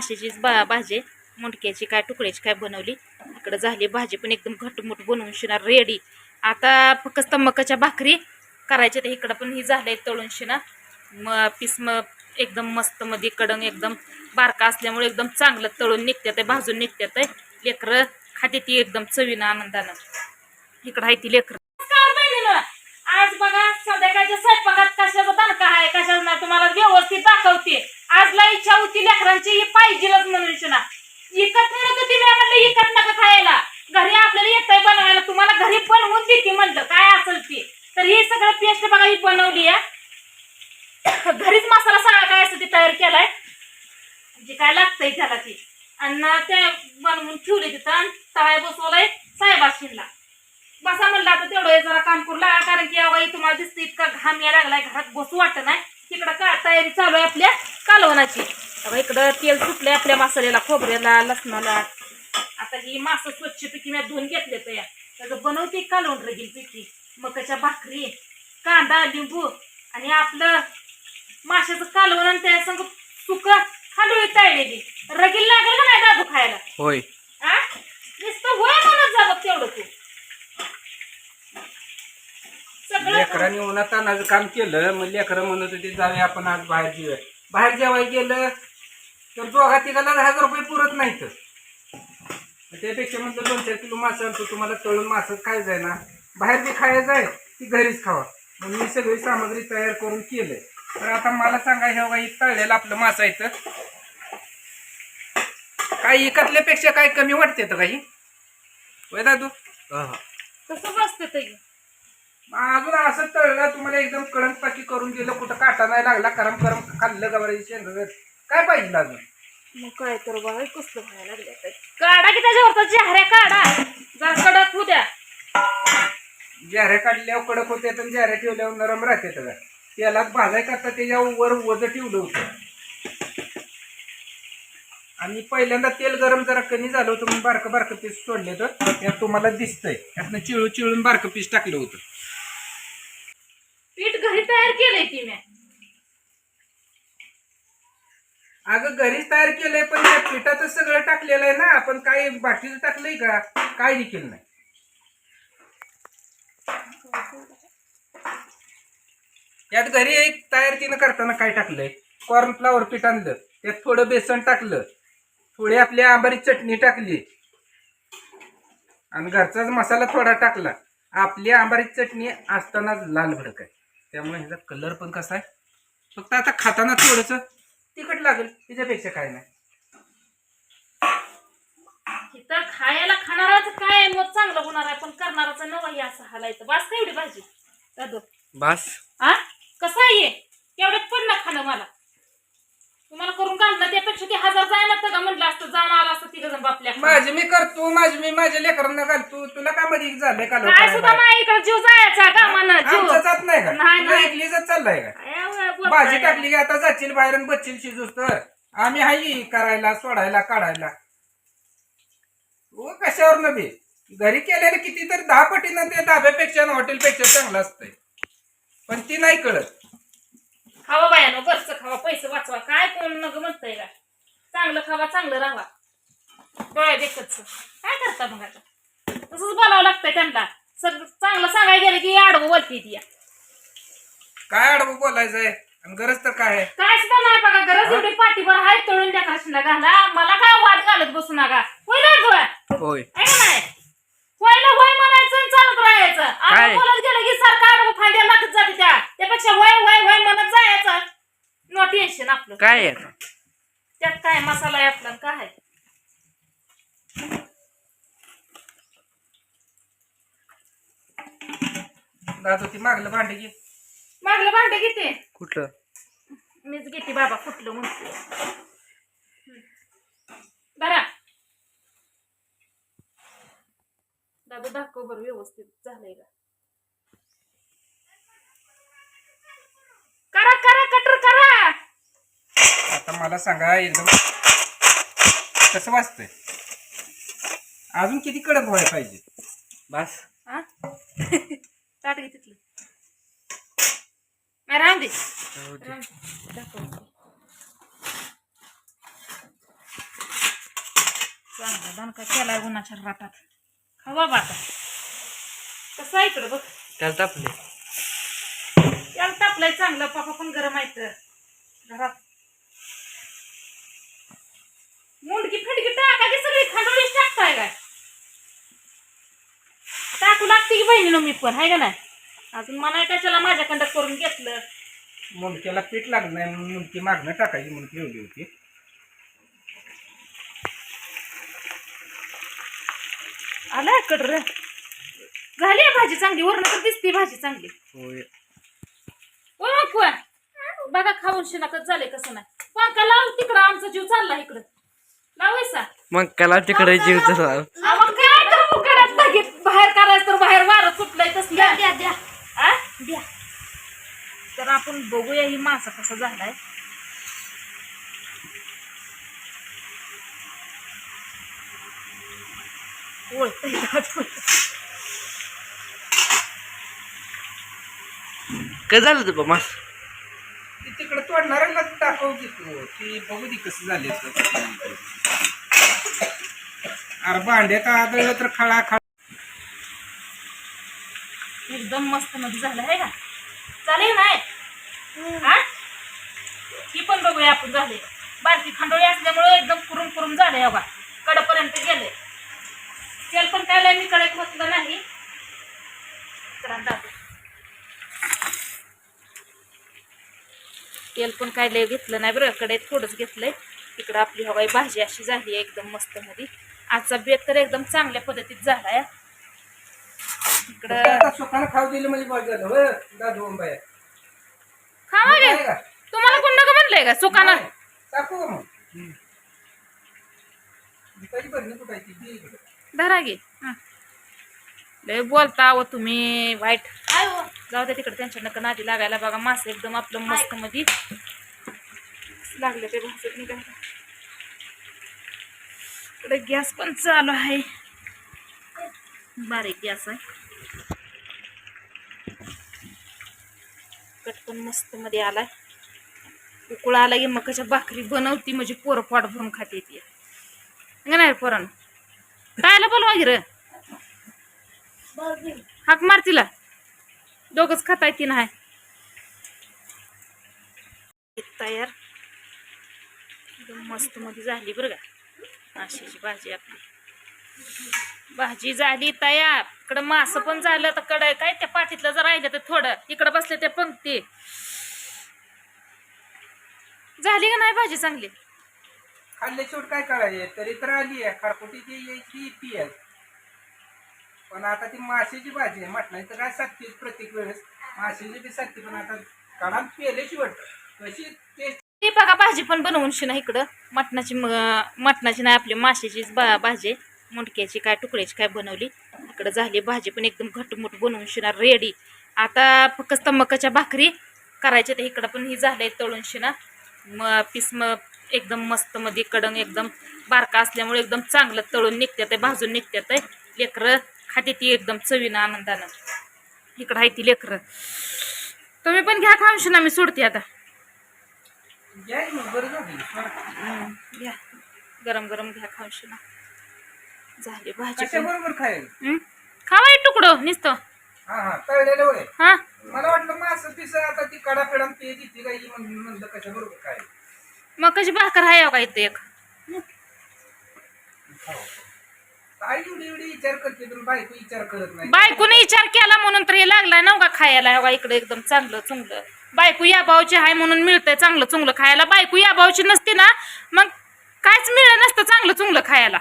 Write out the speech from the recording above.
माशाचीच भाजी, मुंडक्याची काय तुकड्याची काय बनवली. इकडं झाली भाजी पण एकदम घटमुट बनवून शिणार रेडी. आता फक्त मकाच्या भाकरी करायच्या. तर इकडं पण ही झालंय तळून शिना पीस एकदम मस्त मध्ये कडंग एकदम बारका असल्यामुळे एकदम चांगलं तळून निघतात, भाजून निघतात. लेकरं खाते ती एकदम चवीनं आनंदानं. इकडं आहे ती लेकरं. आज बघा संध्याकाळच्या स्वयंपाकात कशाचा दणका आहे कशाचा नाही तुम्हाला व्यवस्थित दाखवते. आजला इच्छा होती लेकरांची ही पाहिजेलच म्हणून शिना. इकत म्हणत होती मी म्हणलं इकत नका खायला, घरी आपल्याला येतंय बनवायला, तुम्हाला घरी बनवून देते म्हणलं काय असेल ते. तर ही सगळं पेस्ट बघा ही बनवली आहे घरीच. मसाला सगळा काय असं ते तयार केलाय जे काय लागतंय त्याला ती. आणि ते बनवून ठेवले तिथं आणि तळाय बसवलाय साहेबाशींना. बसा म्हणलं आता तेवढं जरा काम करू लागा, कारण की अवघा तुम्हाला दिसतं इतका घाम या लागलाय, घरात बसू वाटत नाही. तिकडं का तयारी चालू आहे आपल्या कालवणाची. इकडं तेल सुटलंय आपल्या मसाल्याला, खोबऱ्याला, लसणाला. आता ही मासं स्वच्छपैकी मी धुवून घेतले तर त्याचं बनवते कालवण रगील पैकी. मकाच्या भाकरी, कांदा, लिंबू आणि आपलं माशाचं कालवण आणि त्या संग सुक खांडोळी तळलेली रगील लागलं का नाही दादू खायला? होय. नुसतं होय म्हणत जा बघ तेवढं तू. लेकरांनी उन्हात तानाचं काम केलं. मग लेकरं म्हणत होते जाऊया आपण आज बाहेर जेवाय. बाहेर जेवायला गेलं तर दोघा तिघाला 1000 रुपये पुरत नाहीत. त्यापेक्षा म्हटलं 2-4 किलो मासा आणतो, तुम्हाला तळून मासच खायचं आहे ना, बाहेर बी खायचं आहे ती घरीच खावा. म्हणून मी सगळी सामग्री तयार करून केलंय. तर आता मला सांगा हे बघा तळलेलं आपलं मासा येतं काही इकतल्यापेक्षा काय कमी वाटते तर काही होय दादू? कसं बसते ते अजून असं तळलं तुम्हाला एकदम कडक पाकी करून दिलं, कुठं काटा नाही लागला, गरम गरम खाल्लं गवारी शेंग काय पाहिजे अजून. मग काय तर बघा कसलं व्हायला लागलं. काढा की त्याच्यावर जाहऱ्या काढा जरा कडक होऊ द्या. जाऱ्या काढल्यावर कडक होते तर जाऱ्या ठेवल्यावर नरम राहते. तर तेलात भाजाय करता त्याच्यावर वर वज ठेवलं होतं आणि पहिल्यांदा तेल गरम जरा कमी झालं होतं म्हणून बारकं बारकं पीस सोडले. तर त्यात तुम्हाला दिसतंय त्यातनं चिळून चिळून बारकं पीस टाकलं होतं. पीठ घरी तयार केलंय की मी. अगं घरीच तयार केलंय पण त्या पिठातच सगळं टाकलेलं आहे ना. आपण काय बाकीचं टाकलंय का? काय देखील नाही. यात घरी एक तयार तिनं करताना काय टाकलंय, कॉर्नफ्लॉवर पीठ आणलं, त्यात थोडं बेसन टाकलं, थोडी आपली आंबारी चटणी टाकली आणि घरचाच मसाला थोडा टाकला. आपली आंबारी चटणी असतानाच लाल भडक आहे त्यामुळे ह्याचा कलर पण कसा आहे. फक्त आता खाताना थोडस तिखट लागेल, त्याच्यापेक्षा काय नाही. इथं खायला खाणाराच काय मग चांगलं होणार आहे, पण करणाराचं नवं असं हालायचं. बास का एवढी भाजी दादू? बस कसं आहे एवढ्यात पण ना खाणं मला. तुम्हाला करून घालणं त्यापेक्षा ते 1000 जाय ना का म्हटलं असतं, जाऊन आला असतं तिघ जण बापल्या. माझी मी करतो, मी माझ्या लेकरांना घालतो. तुला काय मध्ये झालंय का? काय सुद्धा नाही इकडे जीव जायचा का मला जीव जात नाही का? नाही इडलीच चाललाय का? काय भाजी टाकली की आता जाशील बाहेर आणि बच्चील शिजूस तर आम्ही हाई करायला सोडायला काढायला. कशावर नव्हे घरी केलेलं किती तर 10 पटीनं ते धाब्यापेक्षा हॉटेलपेक्षा चांगलं असतंय, पण ती नाही कळत. खावा बायानो घरचं खावा, पैसे वाचवा. काय कोण नग म्हणतंय का? चांगलं खावा चांगलं राहा. डोळ्या देखतच काय करता मग आता? तसंच बोलावं लागतंय त्यांना. सगळं चांगलं सांगायला गेलं की आडवं बोलते ती. काय आडवं बोलायचंय आणि गरज तर काय आहे? काय सुद्धा नाही बघा गरज. एवढी पाठीवर हाय तळून त्या कृष्णा घाला. मला काय वाद घालत बसू नका. होय ना गो? होय. नाही होयला होय म्हणायचं आणि चालत राहायचं. आपण बोलत गेलं की सारखं आडवं फांद्या लागत जाते त्यापेक्षा होय होय होय म्हणत जायचं. नो टेन्शन आपलं. काय त्यात काय मसाला आहे आपला काय. दादू ती मागलं भांडे घे. मागलं भांडे घेते कुठलं? मीच घेते बाबा कुठलं म्हणते. बरा दादा दाखव बरं व्यवस्थित झालंय का. करा करा कटर करा. आता मला सांगा एकदम कसं वाजतंय? अजून किती कडक व्हायला पाहिजे? बस ताट घे तिथलं. राम दे दाखव. चांगला दणका केलाय उन्हाच्या राटात. खा बाबा आता. कसं आहे इकडं बघ. त्याला तापले. त्याला तापलंय चांगलं. पापा पण गरम आहे घरात. मुंडकी फिटकी टाका की सगळी खांडोळीच टाकताय काय. टाकू लागते की बहिणीनं मी पण आहे का नाही. अजून मला कशाला माझ्याकडं करून घेतलं. मुंडक्याला पीठ लागत नाही म्हणून मुंडकी मागणं टाकायची म्हणून ठेवली होती. आलाय कडर झाली आहे भाजी चांगली. वरण तर दिसते भाजी चांगली. होय. ओ बापू, बघा खाऊन शिनाकच झाले कसं नाही. पंखा लाव तिकडं. आमचा जीव चालला इकडं. लावायचा मग त्याला तिकडे जीव तसा. मग काय तर मुकारात लागेल. बाहेर करायचं तर बाहेर वारं सुटलंय तसलं. द्या द्या द्या. तर आपण बघूया ही मासा कसा झालाय. काय झालं तुझं मास. ती तिकडे तोडणाऱ्याला टाकव की तू. ती बघू दे कसं झाले. अरे भांड्यात आदळलं तर खळा खळा. एकदम मस्त मध्ये झालं आहे का. चालेल नाही हा. ही पण बघूया आपण झाले. बारकी खांडोळी असल्यामुळे एकदम कुरुम कुरुम झाले. बघा कडपर्यंत गेले. तेल पण काय मी कडे बसलं नाही. तेल पण काय लय घेतलं नाही बरं. कडे थोडंच घेतलंय. इकडं आपली हवाई भाजी अशी झाली एकदम मस्त मध्ये. आजचा बेत तर एकदम चांगल्या पद्धतीत झालाय. इकडं सुखानं खाऊ दिलं म्हणजे बस झालं. होय दादू बाया खावा गे. तुम्हाला कोण नका म्हणलंय का सुकानं. टाकू मग दुपारी भरणी कुठायची ती इकडे. धरा गे. लय बोलता व तुम्ही वाईट. जाऊ द्या तिकडे. त्यांच्या नका नादी लागायला. बघा मासे एकदम आपलं मस्त मध्ये लागले ते भाजत निघायला. इकडे गॅस पण चालू आहे. बारीक गॅस आहे. कट पण मस्त मध्ये आलाय. उकळा आला की मकाच्या भाकरी बनवती म्हणजे पोरं पोट भरून खाते ती. नाही पोरानं कायला बोलवा गिर. हाक मार तिला. दोघच खाताय ती नाही. तयार एकदम मस्त मध्ये झाली बरं का. माशाची भाजी आपली. भाजी झाली तयार. इकडं मासं पण झालं. तर कडे काय त्या पाठीतलं जर राहिलं तर थोडं इकडं बसले ते पंक्ती झाली का नाही भाजी चांगली. खाल्ले शेवट काय करायचे. तरी तर आली आहे खारपुटीची यायची ती आहे. पण आता ती माशाची भाजी आहे. मटणाची तर काय साधते प्रत्येक वेळेस. माशाची बी साधते. पण आता काढान पेले शेवट कशी टेस्ट. ती बघा भाजी पण बनवून शिना इकडं. मटणाची नाही आपली माशाचीच भाजी. मुंडक्याची काय तुकड्याची काय बनवली. इकडं झाली भाजी पण एकदम घटमुट बनवून शिना रेडी. आता फक्त मकाच्या भाकरी करायच्या. तर इकडं पण ही झालंय तळून शिना. पीस एकदम मस्त मध्ये कडंग एकदम बारका असल्यामुळे एकदम चांगलं तळून निघतात आहे. भाजून निघतात आहे. लेकरं खाते ती एकदम चवीनं आनंदानं. इकडं आहे ती लेकरं. तुम्ही पण घ्या खाऊन शिना. मी सोडते आता. घ्या गरम गरम घ्या खाऊन शिना. झाली भाजी बरोबर खायला. खावा एक तुकडं नुसतं. हा हा तळलेलं होय. हा मला वाटलं मास पिस आता ती कडा फेडा ते देते काही म्हणलं कशा बरोबर काय. मग कशी भाकर आहे का इथं एक. काय एवढी एवढी विचार करते पण बायको विचार करत नाही. बायकोने विचार केला म्हणून तर हे लागलाय ना का खायला. हवा इकडे एकदम चांगलं चुंगलं. बायको या भावची आहे म्हणून मिळतंय चांगलं चुंगलं खायला. बायको या भावची नसते ना मग कायच मिळलं नसतं चांगलं चुंगलं खायला.